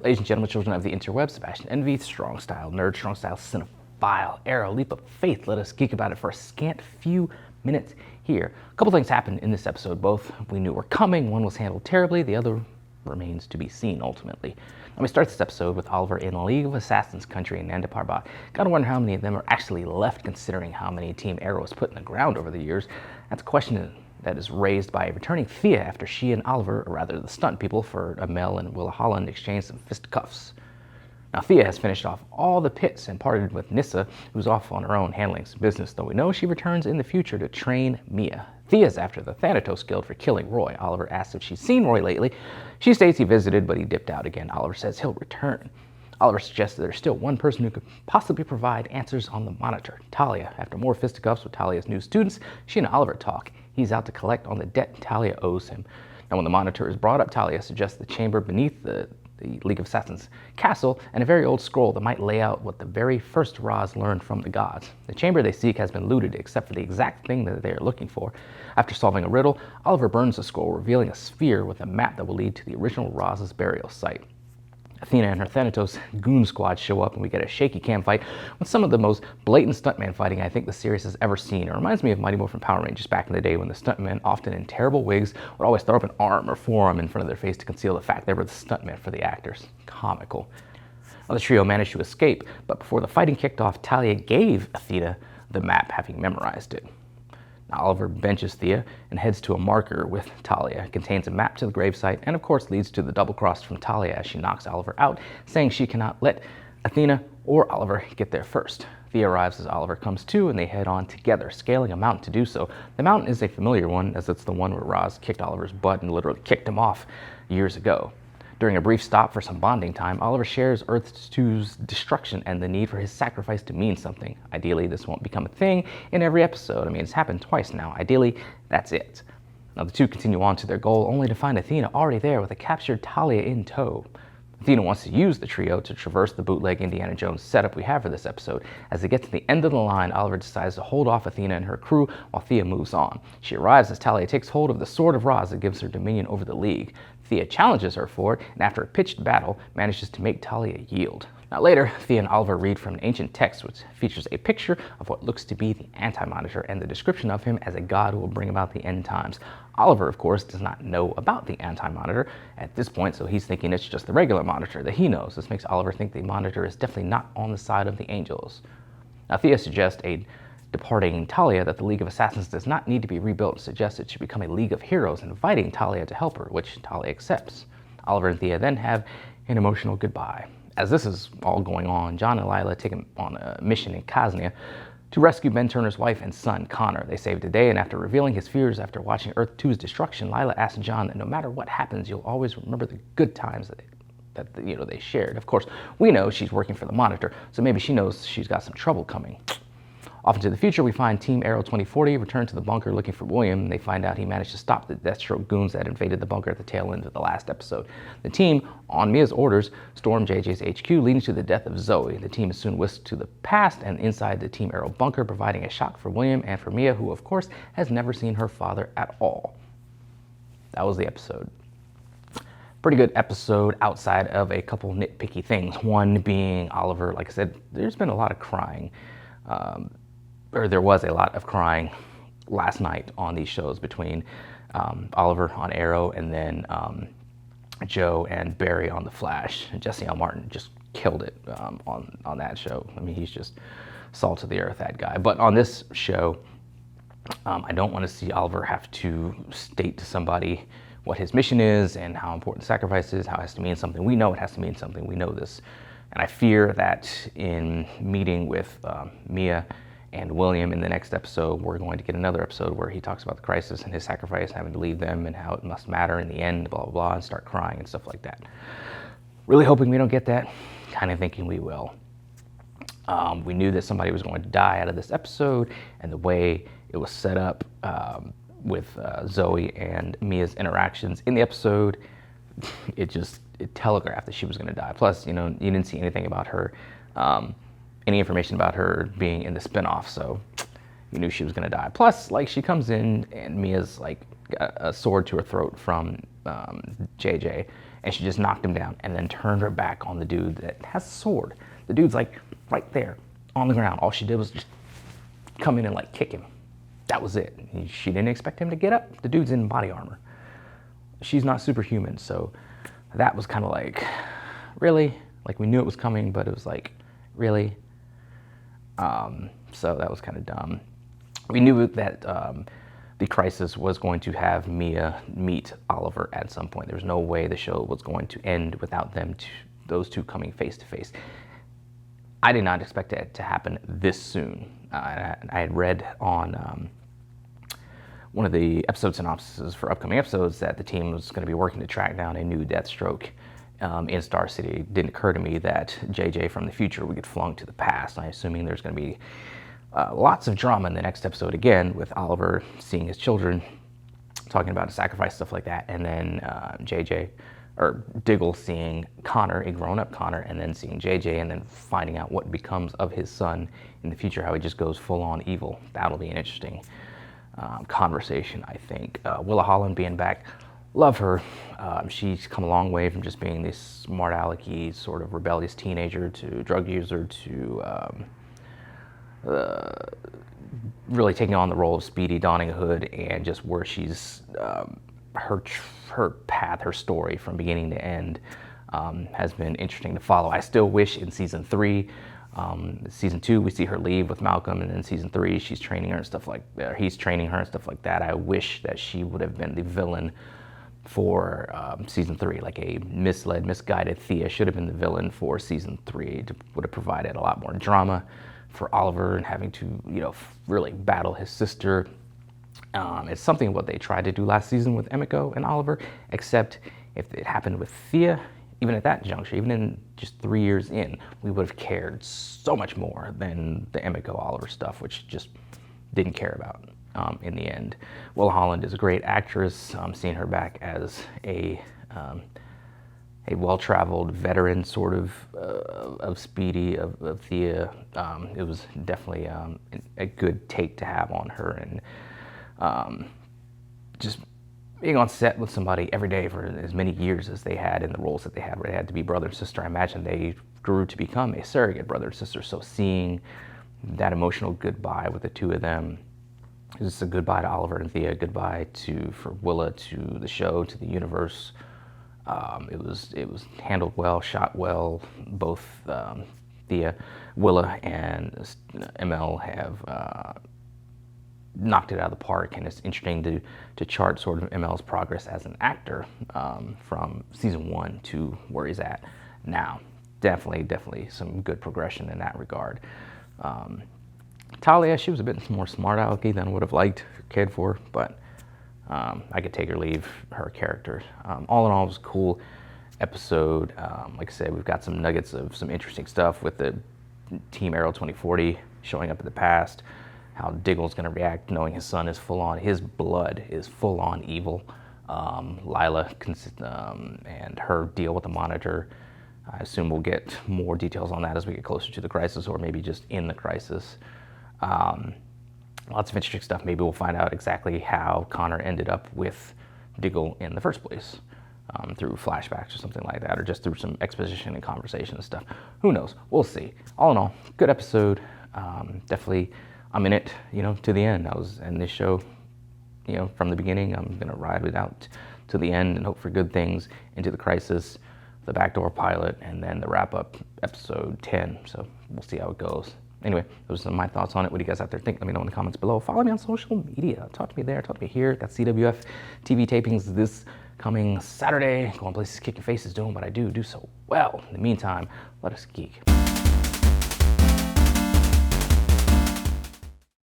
Ladies and gentlemen, children of the interweb, Sebastian Envy, strong style nerd, strong style cinephile, Arrow, leap of faith. Let us geek about it for a scant few minutes here. A couple things happened in this episode. Both we knew were coming. One was handled terribly. The other remains to be seen ultimately. Let me start this episode with Oliver in the League of Assassins country in Nanda Parbat. Gotta wonder how many of them are actually left, considering how many Team Arrow has put in the ground over the years. That's a question that is raised by returning Thea after she and Oliver, or rather the stunt people for Amel and Willa Holland, exchanged some fisticuffs. Now Thea has finished off all the pits and parted with Nyssa, who's off on her own handling some business, though we know she returns in the future to train Mia. Thea's after the Thanatos Guild for killing Roy. Oliver asks if she's seen Roy lately. She states he visited, but he dipped out again. Oliver says he'll return. Oliver suggests that there's still one person who could possibly provide answers on the monitor, Talia. After more fisticuffs with Talia's new students, she and Oliver talk. He's out to collect on the debt Talia owes him. Now when the monitor is brought up, Talia suggests the chamber beneath the League of Assassins castle and a very old scroll that might lay out what the very first Roz learned from the gods. The chamber they seek has been looted except for the exact thing that they are looking for. After solving a riddle, Oliver burns the scroll, revealing a sphere with a map that will lead to the original Roz's burial site. Athena and her Thanatos goon squad show up and we get a shaky cam fight with some of the most blatant stuntman fighting I think the series has ever seen. It reminds me of Mighty Morphin Power Rangers back in the day when the stuntmen, often in terrible wigs, would always throw up an arm or forearm in front of their face to conceal the fact they were the stuntmen for the actors. Comical. Well, the trio managed to escape, but before the fighting kicked off, Talia gave Athena the map, having memorized it. Oliver benches Thea and heads to a marker with Talia. It contains a map to the gravesite and of course leads to the double cross from Talia as she knocks Oliver out, saying she cannot let Athena or Oliver get there first. Thea arrives as Oliver comes to and they head on together, scaling a mountain to do so. The mountain is a familiar one as it's the one where Roz kicked Oliver's butt and literally kicked him off years ago. During a brief stop for some bonding time, Oliver shares Earth 2's destruction and the need for his sacrifice to mean something. Ideally, this won't become a thing in every episode. I mean, it's happened twice now. Ideally, that's it. Now, the two continue on to their goal, only to find Athena already there with a captured Talia in tow. Athena wants to use the trio to traverse the bootleg Indiana Jones setup we have for this episode. As they get to the end of the line, Oliver decides to hold off Athena and her crew while Thea moves on. She arrives as Talia takes hold of the Sword of Roz that gives her dominion over the League. Thea challenges her for it, and after a pitched battle, manages to make Talia yield. Now later, Thea and Oliver read from an ancient text which features a picture of what looks to be the Anti-Monitor and the description of him as a god who will bring about the end times. Oliver, of course, does not know about the Anti-Monitor at this point, so he's thinking it's just the regular Monitor that he knows. This makes Oliver think the Monitor is definitely not on the side of the angels. Now Thea suggests a departing Talia that the League of Assassins does not need to be rebuilt and suggests it should become a League of Heroes, inviting Talia to help her, which Talia accepts. Oliver and Thea then have an emotional goodbye. As this is all going on, John and Lila take him on a mission in Kaznia to rescue Ben Turner's wife and son, Connor. They save the day, and after revealing his fears after watching Earth 2's destruction, Lila asks John that no matter what happens, you'll always remember the good times that they shared. Of course, we know she's working for the Monitor, so maybe she knows she's got some trouble coming. Off into the future, we find Team Arrow 2040 return to the bunker looking for William. They find out he managed to stop the Deathstroke goons that invaded the bunker at the tail end of the last episode. The team, on Mia's orders, stormed JJ's HQ, leading to the death of Zoe. The team is soon whisked to the past and inside the Team Arrow bunker, providing a shock for William and for Mia, who of course has never seen her father at all. That was the episode. Pretty good episode outside of a couple nitpicky things. One being Oliver, like I said, there's been a lot of crying. Or there was a lot of crying last night on these shows between Oliver on Arrow and then Joe and Barry on The Flash. And Jesse L. Martin just killed it on that show. I mean, he's just salt of the earth, that guy. But on this show, I don't want to see Oliver have to state to somebody what his mission is and how important sacrifice is, how it has to mean something. We know it has to mean something. We know this. And I fear that in meeting with Mia and William in the next episode, we're going to get another episode where he talks about the crisis and his sacrifice, having to leave them and how it must matter in the end, blah, blah, blah, and start crying and stuff like that. Really hoping we don't get that, kind of thinking we will. We knew that somebody was going to die out of this episode, and the way it was set up with Zoe and Mia's interactions in the episode, it telegraphed that she was going to die. Plus, you didn't see anything about her, any information about her being in the spinoff, so you knew she was going to die. Plus, like, she comes in and Mia's like a sword to her throat from JJ, and she just knocked him down and then turned her back on the dude that has a sword. The dude's like right there on the ground. All she did was just come in and like kick him. That was it. She didn't expect him to get up. The dude's in body armor. She's not superhuman, so that was kind of like, really? Like, we knew it was coming, but it was like, really? So that was kind of dumb. We knew that the crisis was going to have Mia meet Oliver at some point. There was no way the show was going to end without those two coming face to face. I did not expect it to happen this soon. I had read on one of the episode synopsises for upcoming episodes that the team was going to be working to track down a new Deathstroke in Star City. It didn't occur to me that JJ from the future would get flung to the past. I'm assuming there's going to be lots of drama in the next episode again, with Oliver seeing his children, talking about a sacrifice, stuff like that, and then Diggle seeing Connor, a grown-up Connor, and then seeing JJ, and then finding out what becomes of his son in the future, how he just goes full-on evil. That'll be an interesting conversation, I think. Willa Holland being back, love her. She's come a long way from just being this smart alecky, sort of rebellious teenager to drug user to really taking on the role of Speedy, donning a hood, and just where she's her path, her story from beginning to end has been interesting to follow. I still wish in season 3, season 2 we see her leave with Malcolm, and then season 3 she's training her and stuff like that. He's training her and stuff like that. I wish that she would have been the villain for season 3, like a misled, misguided Thea should have been the villain for season 3. It would have provided a lot more drama for Oliver and having to, really battle his sister. It's something what they tried to do last season with Emiko and Oliver, except if it happened with Thea, even at that juncture, even in just 3 years in, we would have cared so much more than the Emiko Oliver stuff, which just didn't care about in the end. Willa Holland is a great actress. Seeing her back as a well-traveled veteran sort of Speedy, of Thea, it was definitely a good take to have on her, and just being on set with somebody every day for as many years as they had in the roles that they had, where they had to be brother and sister. I imagine they grew to become a surrogate brother and sister, so seeing that emotional goodbye with the two of them, it's a goodbye to Oliver and Thea, goodbye for Willa, to the show, to the universe. It was handled well, shot well. Both Thea, Willa, and ML have knocked it out of the park, and it's interesting to chart sort of ML's progress as an actor from season 1 to where he's at now. Definitely some good progression in that regard. Talia, she was a bit more smart alecky than I would have liked or cared for, but I could take or leave her character. All in all, it was a cool episode. Like I said, we've got some nuggets of some interesting stuff with the Team Arrow 2040 showing up in the past, how Diggle's going to react knowing his son is his blood is full-on evil. Lila and her deal with the Monitor. I assume we'll get more details on that as we get closer to the crisis, or maybe just in the crisis. Lots of interesting stuff. Maybe we'll find out exactly how Connor ended up with Diggle in the first place, through flashbacks or something like that, or just through some exposition and conversation and stuff. Who knows? We'll see. All in all, good episode. Definitely, I'm in it, to the end. I was in this show, from the beginning. I'm gonna ride it out to the end and hope for good things into the crisis, the backdoor pilot, and then the wrap-up episode 10. So we'll see how it goes. Anyway, those are my thoughts on it. What do you guys out there think? Let me know in the comments below. Follow me on social media. Talk to me there. Talk to me here. Got CWF TV tapings this coming Saturday. Going places, kicking faces, doing what I do so well. In the meantime, let us geek.